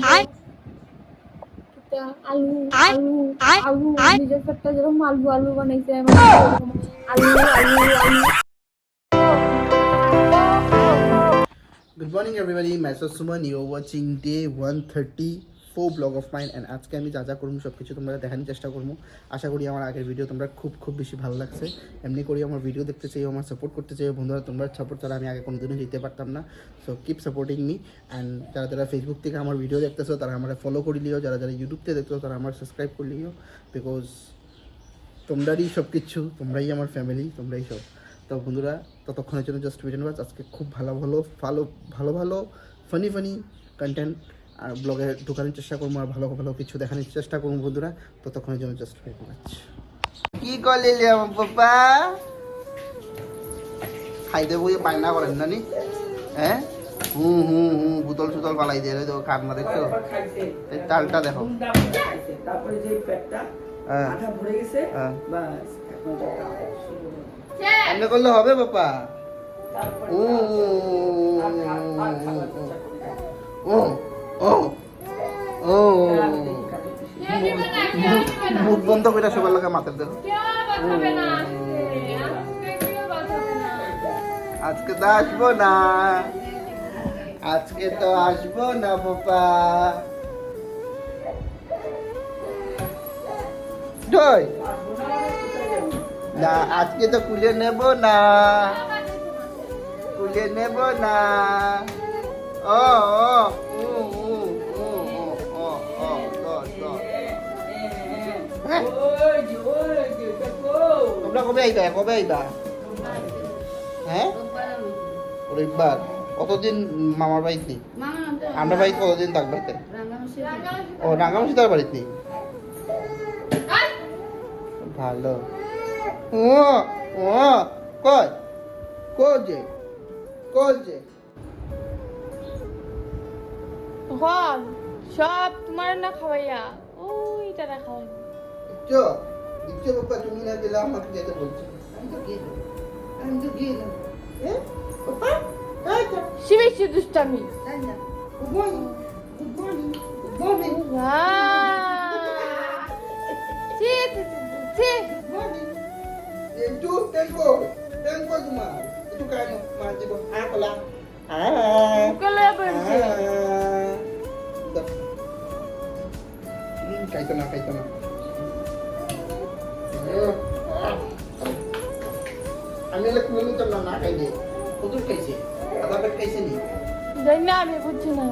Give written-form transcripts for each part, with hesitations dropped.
আলু আলু আলু নিজের পেটটা যেরকম আলু আলু বানাইছে আলু আলু আলু। Good morning everybody, मैं सुमन, you are watching day 134 blog of mine and আজকে আমি যা যা করবো সব কিছু তোমরা দেখানোর চেষ্টা করবো। আশা করি আমার আগের ভিডিও তোমরা খুব বেশি ভালো লাগছে। এমনি করি আমার ভিডিও দেখতে চাই, আমার সাপোর্ট করতে চাই বন্ধুরা, তোমরা সাপোর্ট ছাড়া আমি আগে কোনোদিনও যেতে পারতাম না। So keep supporting me and যারা যারা ফেসবুক থেকে আমার ভিডিও দেখতেছো তারা আমার ফলো করে লিও, যারা যারা ইউটিউব থেকে দেখতেছো তারা আমার সাবস্ক্রাইব করে লিও, বিকজ তোমরাই সব কিছু, তোমরাই আমার ফ্যামিলি, তোমরাই সব। তো বন্ধুরা ততক্ষণের জন্য জাস্ট ওয়েট করো, আজকে খুব ভালো ফানি কন্টেন্ট আর ব্লগে ঢোকানোর চেষ্টা করবো আর ভালো কিছু দেখানোর চেষ্টা করবো বন্ধুরা। ততক্ষণের জন্য জাস্ট ওয়েট করো। কি করলে আমার পাপা খাইতে বই বায়না করেন না নি? হ্যাঁ বুতল সুতল পালাই দিয়ে তো কান্না দেখছো, তালটা দেখো। তারপরে যে পেটটা আধা ভরে গেছে, বাস এমনি করলে হবে বাবা? মুখ বন্ধ করে সবার লাগে মাথার দেবো। আজকে তো আসবো না, আজকে তো আসবো না বাবা। না আজকে তো কুলে নেব না, কুলে নেব না। ও তোমরা কবে আইবা, কবে আইবা? হ্যাঁ রবিবার। কতদিন মামার বাড়িতে নেই? আমরা বাড়িতে কতদিন থাকবে? ও রাঙ্গামাসি তার বাড়িতে নেই, ভালো। সব তোমার না খাওয়াইয়া ওইটা না খাওয়াই। বাবা তুমি না দিলে আমাকে যেতে বলছো, আমি তো গেলাম। শিবেছি দুষ্টামি। খাইতো না আমি কোনো নিতাম না খাইলে। কদুর খাইছে, আদা পেট খাইছে নি? জানি না, আমি বুঝছি না।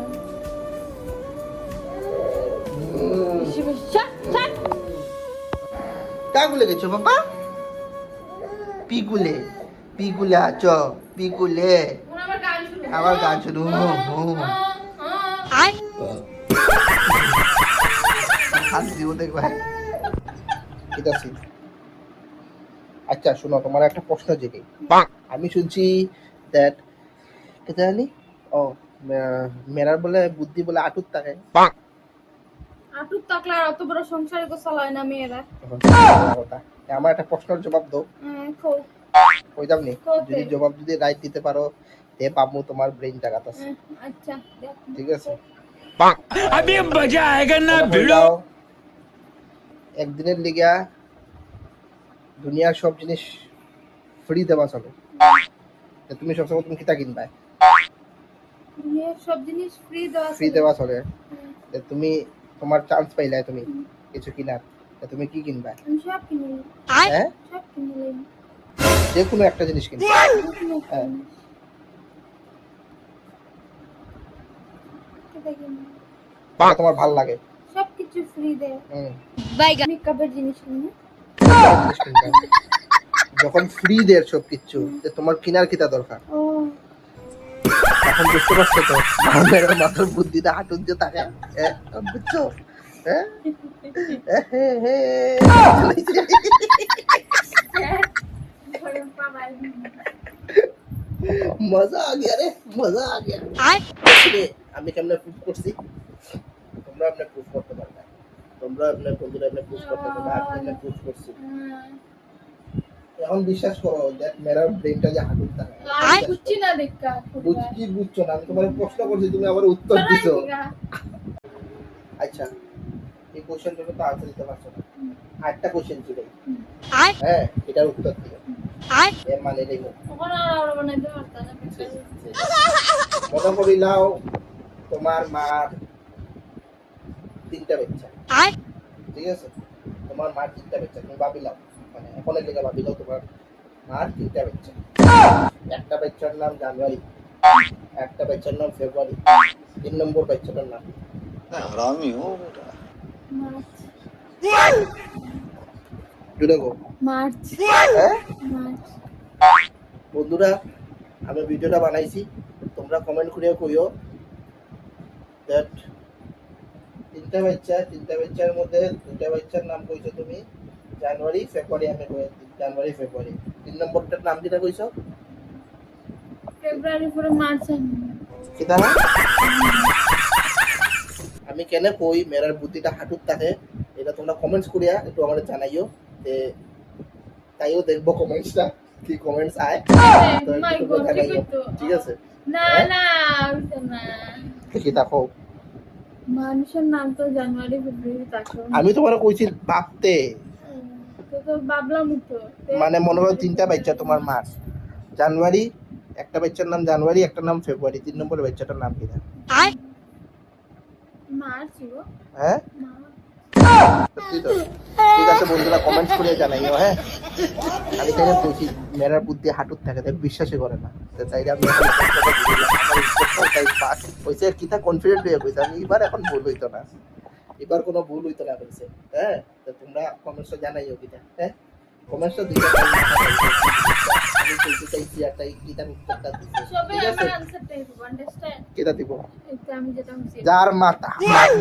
কাগুলে গেছো বাবা? পিগুলে আছ, পিগুলে আবার গান শুনু। আচ্ছা শোনো, তোমার একটা প্রশ্ন জেগে। আমি শুনছি দ্যাট কে জানি মেরার বলে বুদ্ধি বলে আটুত থাকে। আটুত থাকলে আর অত বড় সংসারে তো চালায় না মেয়েরা। আমার একটা প্রশ্নের জবাব দাও। কই যাবনি? যদি জবাব যদি রাইট দিতে পারো তে পাবো তোমার ব্রেইন জাগাত আছে। আচ্ছা ঠিক আছে। अभी मजा आएगा ना भिड़ो। একদিনের লিগা দুনিয়ার সব জিনিস ফ্রি দেওয়া চলে, তুমি সবসময় তুমি কিতা কিনবা? দুনিয়ার সব জিনিস ফ্রি দেওয়া চলে, তুমি তোমার চান্স পাইলা তুমি কিছু কিনার, তুমি কি কিনবা? সব কিনবো। হ্যাঁ সব কিনবো, যে কোনো একটা জিনিস কিনবা। হ্যাঁ তোমার ভালো লাগে সবকিছু ফ্রি দেয়। মেকআপের জিনিস কিনবো। যখন ফ্রি দেয় সবকিছু, তোমার কিনার কিতা দরকার? এখন বুঝতে পারছো তো মেয়ের মাথার বুদ্ধিটা হাঁটুন যে থাকে, বুঝছো? মজা আ গিয়া রে, মজা আ গিয়া। আমি কেমনে প্রুফ করছি, তোমরা আপনি প্রুফ করতে পারবে, তোমরা আপনার বন্ধুরা আপনি প্রুফ করতে পারবে, আপনি প্রুফ করছি। এখন বিশ্বাস করো দেখ মেরা ব্রেনটা যে হাঁটুন থাকে। আমি বুঝছি না দেখা। বুঝছো না? আমি তোমার প্রশ্ন করছি, তুমি আবার উত্তর দিছো। আচ্ছা এই কোশ্চেনটার তো আনসার দিতে পারছো না আরেকটা কোশ্চেন ছিল হ্যাঁ এটার উত্তর দিও এর মানে নেই তখন আর বানাইতে পারতাম না মনে করিলাও তোমার মার 3টা বাচ্চা ঠিক আছে তোমার মার 3টা বাচ্চা তুমি ভাবিলাও মানে এখন লেগে ভাবিলাও তোমার মার 3টা বাচ্চা একটা বাচ্চার নাম জানুয়ারি একটা বাচ্চার নাম ফেব্রুয়ারি 3 নম্বর বাচ্চাটার নাম हरामी हो बेटा জুড়ে গো মার্চ হ্যাঁ মার্চ বন্ধুরা আমি ভিডিওটা বানাইছি তোমরা কমেন্ট করে কইও দ্যাট 3টা বাচ্চার মধ্যে 2টা বাচ্চার নাম কইছো তুমি জানুয়ারি ফেব্রুয়ারি আমি কই জানুয়ারি ফেব্রুয়ারি 3 নম্বরটার নাম কিটা কইছো ফেব্রুয়ারি পরে মার্চ কিটা আমি কেন কই মেরার বুদ্ধিটা হাঁটুত থাকে এটা তোমরা কমেন্টস করিয়া একটু আমাদের জানাইও যে তাইও দেখবো কমেন্টসটা কি কমেন্টস আয় তো মাই একটু গড জানাইও ঠিক আছে না না ওইটা না কি দেখো মানুষের নাম তো জানুয়ারি ফেব্রুয়ারি তাকে আমি তোমার কইছি ভাবতে তো ভাবলাম তো মানে মনে করো 3টা বাচ্চা তোমার মার জানুয়ারি একটা বাচ্চার নাম জানুয়ারি একটা নাম ফেব্রুয়ারি 3 নম্বরের বাচ্চাটার নাম কি না মার্চ গো হ্যাঁ সত্যি তো ঠিক আছে বন্ধুরা কমেন্টস করে জানাইও হ্যাঁ আমি তাই কইছি মেরার বুদ্ধি হাঁটুত থাকে তাই বিশ্বাসই করে না তো তাই আমি কইছে কিটা কনফিডেন্ট হয়ে কইছে আমি এবার এখন ভুল হইতো না এবার কোনো ভুল হইতো না কইছে হ্যাঁ তো তোমরা কমেন্টসে জানাইও কিটা হ্যাঁ কমেন্টসে দিতে আমি কইতে চাইছি একটা কিটা উত্তরটা দিতে সবে ঠিক আছে আমার আনসারটা দিব আন্ডারস্ট্যান্ড কিটা দিব এটা আমি যেটা বুঝি যার মাথা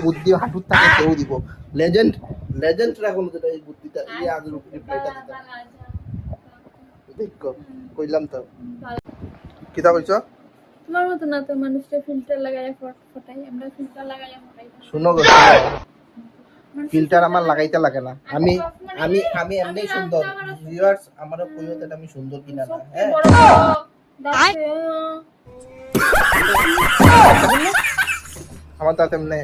বুদ্ধি হাঁটুর থাকে কেউ দিব লেজেন্ডরা কোনো যেটা এই বুদ্ধিটা এই আগের রিপ্লাইটা দিতে দেখো কইলাম তো কিটা কইছো তোমার মতো না তো মানুষটা ফিল্টার লাগায় ফটাই আমরা ফিল্টার লাগাই ফটাই শুনো গো ফিল্টার আমার লাগাইতে লাগে না আমি আমি আমি এমনি সুন্দর ভিউয়ার্স আমারও কইও তো আমি সুন্দর কিনা না হ্যাঁ বড় বড় দাঁতে আমার তো তেমনে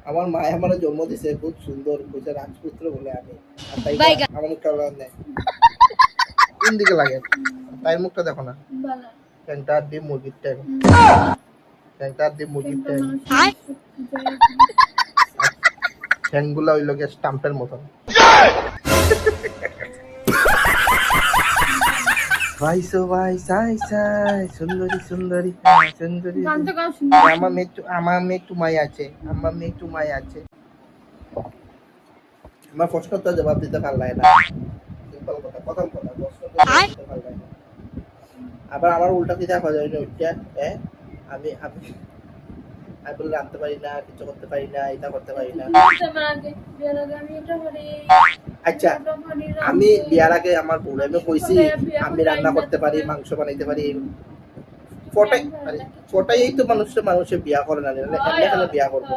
আমার মা আমার জন্ম দিছে খুব সুন্দর কইছে রাজপুত্র বলে আমি আর তাই আমার মুখটা লাগে কোন দিকে লাগে তাই মুখটা দেখো না বালা সেন্টার দি মুরগির টাইম সেন্টার দি মুরগির টাইম ঠ্যাংগুলা হইল গিয়ে স্টাম্পের মতন ভাই সো ভাই সাই সাই সুন্দরী সুন্দরী সুন্দরী গান তো গাও শুনি আমার মেয়ে একটু মাই আছে আমার মেয়ে একটু মাই আছে আমার প্রশ্ন তো জবাব দিতে পারলাই না সিম্পল কথা প্রথম কথা প্রশ্ন তো জবাব দিতে পারলাই না আবার আমার উল্টা কি দেখা যায় না ওইটা হ্যাঁ আমি আমি আমি বলে রাখতে পারি না কিছু করতে পারি না এটা করতে পারি না আচ্ছা আমি বিয়ার আগে আমার বউ আমি কইছি আমি রান্না করতে পারি মাংস বানাইতে পারি ফটাই তো মানুষের বিয়া করে না এমনি বিয়া করবো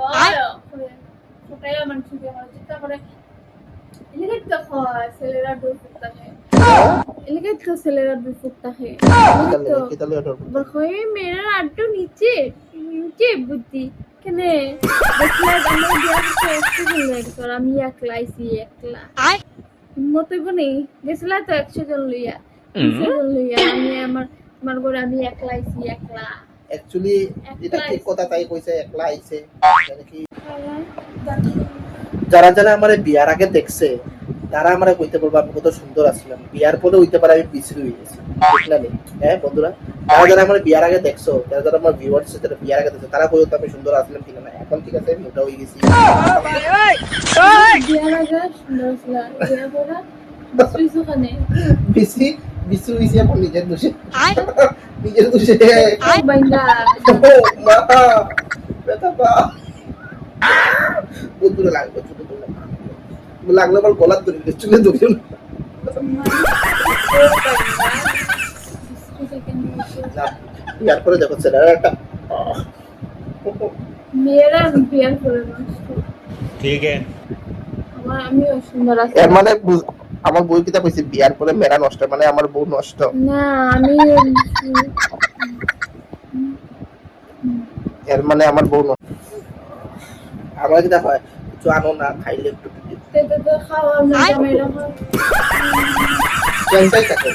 मेरा आटो नीचे नीचे बुद्धि কেনে দেখলে আমরা বিয়া করতে একটু লাগে আমি একলা আইছি একলা মতই বনি গেছলা তো 100 জন লইয়া 100 জন লইয়া আমি আমার ঘরে আমি একলা আইছি একলা অ্যাকচুয়ালি এটা ঠিক কথা তাই কইছে একলা আইছে মানে কি যারা যারা আমারে বিয়ার আগে দেখছে তারা আমারে কইতে বলবো আমি কত সুন্দর আছিলাম বিয়ার পরে হইতে পারে আমি পিছড়ে হয়ে গেছি ঠিক না নেই হ্যাঁ বন্ধুরা যারা যারা আমার বিয়ার আগে দেখছো যারা যারা আমার ভিউয়ার্স যারা বিয়ার আগে দেখছো তারা কইও তো আমি সুন্দর আছিলাম ঠিক না এখন ঠিক আছে মোটা হয়ে গেছি বিয়ার আগে সুন্দর ছিলাম বিয়ার পরে বিছুইছো কানে বিছু হইছে এখন নিজের দোষে নিজের দোষে বাইন্দা মা বেটা বা বন্ধুরা লাগবে ছোট বলে লাগলে আমার গলার ধরে চুলে ধরে না বিয়ার পরে দেখো ছেলেরা একটা মেয়েরা বিয়ার করে নষ্ট ठीक है আমিও সুন্দর আছি এর মানে আমার বই কিতা কইছে বিয়ার পরে মেরা নষ্ট মানে আমার বউ নষ্ট না আমি এর মানে আমার বউ নষ্ট আমার কি হয় কিছু আনো না খাইলে একটু তো খাওয়া না জামাইরা হয় কেনটাই থাকো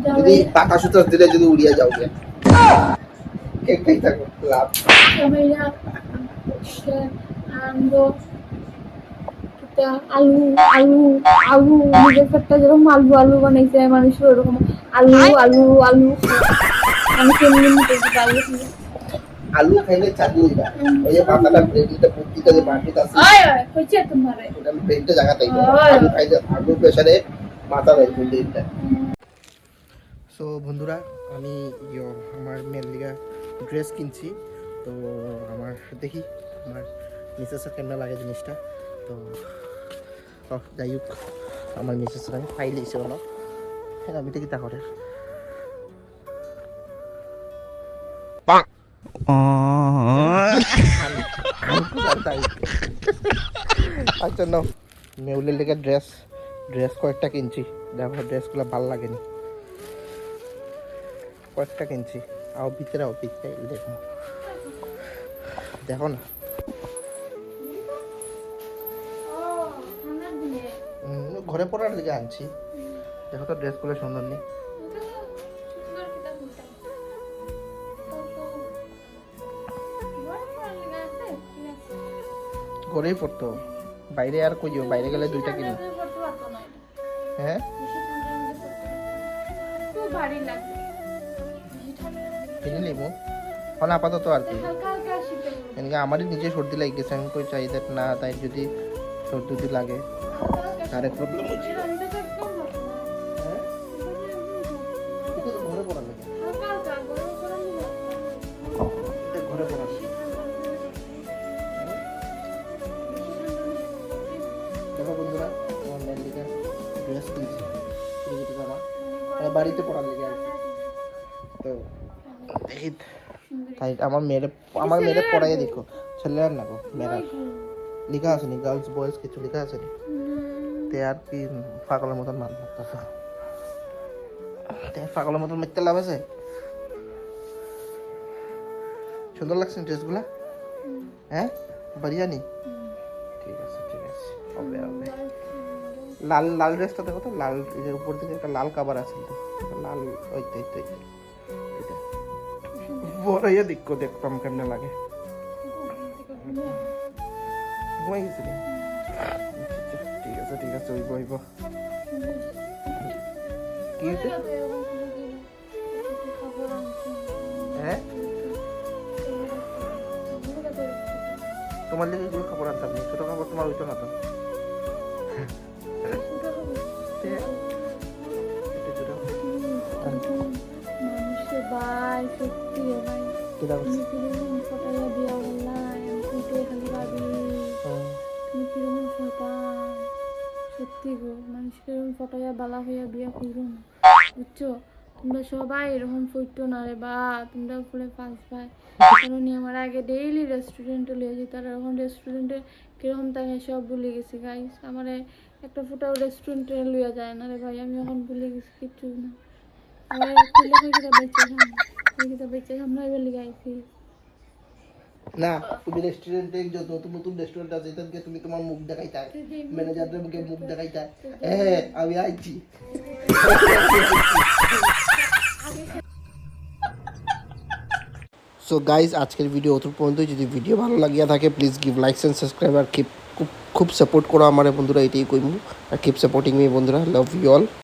যদি পাকা সুতার দিলে যদি উড়িয়ে যাও গে কেনটাই থাকো লাভ জামাইরা আনবো আলু আলু আলু নিজের পেটটা যেরকম আলু বানাইছে মানুষের ওরকম আলু আলু আলু মানুষ এমনি আলু আলু খাইলে চালু হইবা ওই যে মাথাটা ব্রেনটা প্রতিটা যে মাটিতে আছে হচ্ছে তোমারে ওটা ব্রেনটা জায়গাতেই আলু খাইলে আলু প্রেসারে মাথা দেয় ব্রেনটা সো বন্ধুরা আমি আমার মেয়ের লিগা ড্রেস কিনছি তো আমার দেখি আমার মিসেসের কেমন লাগে জিনিসটা তো যাই হোক আমার মিসেসের আমি ফাইল এসে হলো হ্যাঁ আমি দেখি তা করে আচ্ছা না মেউলের লেগে ড্রেস কয়েকটা কিনছি দেখো ড্রেসগুলো ভালো লাগেনি কয়েকটা কিনছি আও ভিতরে দেখো দেখো না ঘরে পরার দিকে আনছি দেখো তো ড্রেসগুলো সুন্দর নেই ঘরেই পড়তো বাইরে আর কইও বাইরে গেলে দুইটা কিনো হ্যাঁ কিনে নিবো এখন আপাতত আর কি এদিকে আমারই নিজে সর্দি লাগে গেছে আমি কই চাই দেখ না তাই যদি সর্দি লাগে তার প্রবলেম হচ্ছে ঘরে পড়া লাগে ঘরে পড়া দেখো বন্ধুরা আমার মেয়ের লিগে ড্রেস কিনছি জামা বাড়িতে পড়ার লিগে আর তো দেখি তাই আমার মেয়েরে পড়াইয়া দেখো ছেলের না গো মেয়েরা লেখা আছে নি গার্লস বয়েজ কিছু লেখা আছে নি তে আর কি পাগলের মতন মান করতেছে তে পাগলের মতন মিথ্যা লাভ আছে সুন্দর লাগছে ড্রেসগুলা হ্যাঁ বাড়িয়া নি ঠিক আছে হবে লাল ড্রেসটা দেখো তো লাল এর উপর থেকে একটা লাল কভার আছে তো লাল ওই তো এটা বড় ইয়ে দেখতাম কেমন লাগে ঘুমাই গেছিলি ঠিক আছে ওই কি হ্যাঁ তোমার লেগে এগুলো খবর আনতাম ছোট খবর তোমার হইতো না তো ভাই সত্যি ভাই তুমি কিরকম ফটাইয়া দিয়া বললাই আমি খালি ভাবি তুমি কিরকম ফটান সত্যি গো মানুষ কিরকম ফটাইয়া বালা হইয়া বিয়া করুন বুঝছো তোমরা সবাই এরকম ফটো না রে বা তোমরা ফুলে পাস পাই কারণ আমার আগে ডেইলি রেস্টুরেন্টে লিয়ে যেত আর এখন রেস্টুরেন্টে কিরকম তাকে সব ভুলে গেছি গাইস আমার একটা ফটো রেস্টুরেন্টে লইয়া যায় না রে ভাই আমি এখন ভুলে গেছি কিচ্ছু না না তুমি রেস্টুরেন্টে যত নতুন রেস্টুরেন্ট আছে এটাকে তুমি তোমার মুখ দেখাইতা ম্যানেজারদের মুখে মুখ দেখাইতা হ্যাঁ আমি আইছি সো গাইজ আজকের ভিডিও অত পর্যন্ত যদি ভিডিও ভালো লাগিয়া থাকে please give likes and subscribe আর খুব সাপোর্ট করো আমার বন্ধুরা এটাই কইমু আর কিপ সাপোর্টিং মি বন্ধুরা লাভ ইউ অল